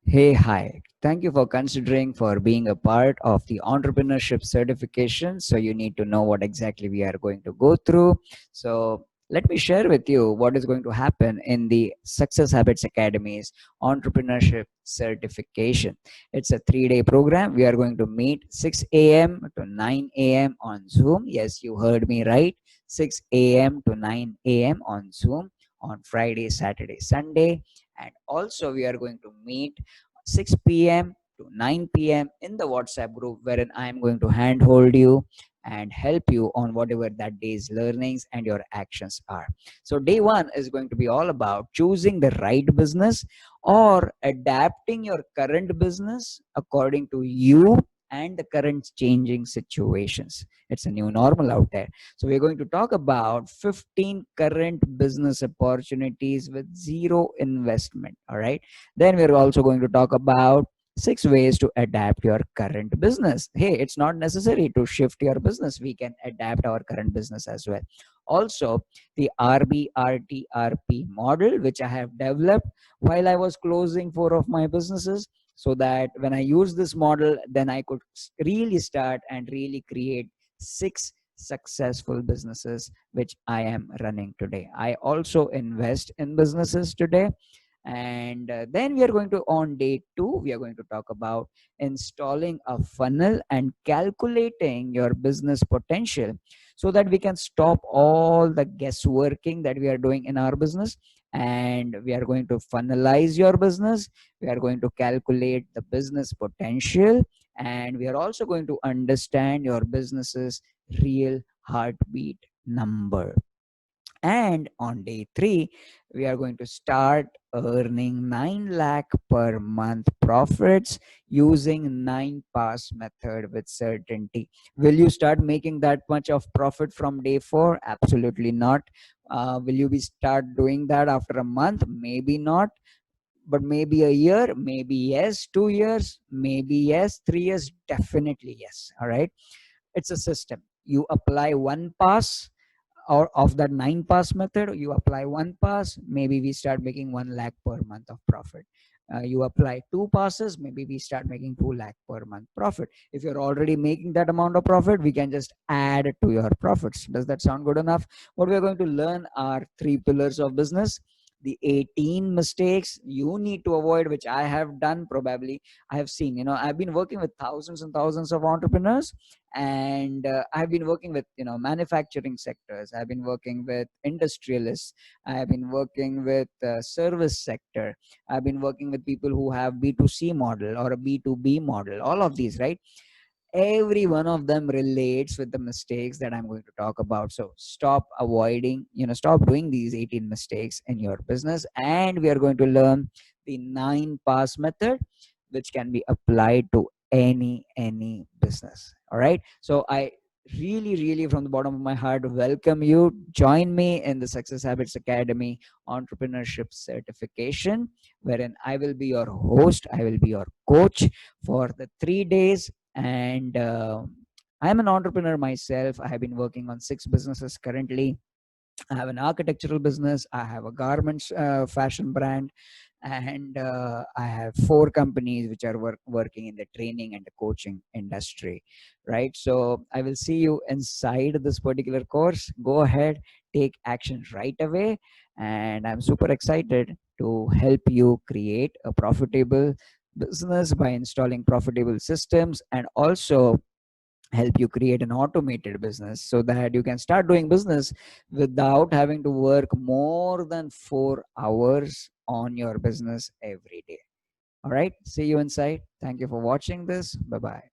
Hey, hi. Thank you for considering for being a part of the entrepreneurship certification. So you need to know what exactly we are going to go through. So let me share with you what is going to happen in the Success Habits Academy's entrepreneurship certification. It's a 3-day program. We are going to meet 6 a.m. to 9 a.m. on Zoom. Yes, you heard me right. 6 a.m. to 9 a.m. on Zoom on Friday, Saturday, Sunday. And also we are going to meet 6 p.m. to 9 p.m. in the WhatsApp group, wherein I am going to handhold you and help you on whatever that day's learnings and your actions are. So day one is going to be all about choosing the right business or adapting your current business according to you and the current changing situations. It's a new normal out there. So we're going to talk about 15 current business opportunities with zero investment. All right. Then we're also going to talk about 6 ways to adapt your current business. Hey, it's not necessary to shift your business. We can adapt our current business as well. Also, the RBRTRP model, which I have developed while I was closing 4 of my businesses, so that when I use this model, then I could really start and really create 6 successful businesses which I am running today. I also invest in businesses today. And then we are going to, on day two, we are going to talk about installing a funnel and calculating your business potential, so that we can stop all the guessworking that we are doing in our business. And we are going to funnelize your business. We are going to calculate the business potential, and we are also going to understand your business's real heartbeat number. And on day three, we are going to start earning 9 lakh per month profits using 9 pass method with certainty. Will you start making that much of profit from day four? Absolutely not. Will you be start doing that after a month? Maybe not. But maybe a year, maybe yes. 2 years, maybe yes. 3 years, definitely yes. All right. It's a system. You apply 1 pass, or of that 9 pass method, you apply 1 pass, maybe we start making 1 lakh per month of profit. You apply 2 passes, maybe we start making 2 lakh per month profit. If you're already making that amount of profit, we can just add to your profits. Does that sound good enough? What we're going to learn are 3 pillars of business. The 18 mistakes you need to avoid, which I have done. Probably I have seen, I've been working with thousands and thousands of entrepreneurs, and I've been working with manufacturing sectors. I've been working with industrialists. I've been working with service sector. I've been working with people who have B2C model or a B2B model, all of these, right? Every one of them relates with the mistakes that I'm going to talk about. So stop avoiding, stop doing these 18 mistakes in your business. And we are going to learn the 9 pass method, which can be applied to any business. All right. So I really from the bottom of my heart welcome you. Join me in the Success Habits Academy entrepreneurship certification, wherein I will be your host, I will be your coach for the 3 days. And I'm an entrepreneur myself. I have been working on 6 businesses currently. I have an architectural business. I have a garments fashion brand, and I have 4 companies which are working in the training and the coaching industry. Right. So I will see you inside this particular course. Go ahead, take action right away, and I'm super excited to help you create a profitable business by installing profitable systems, and also help you create an automated business so that you can start doing business without having to work more than 4 hours on your business every day. All right. See you inside. Thank you for watching this. Bye bye.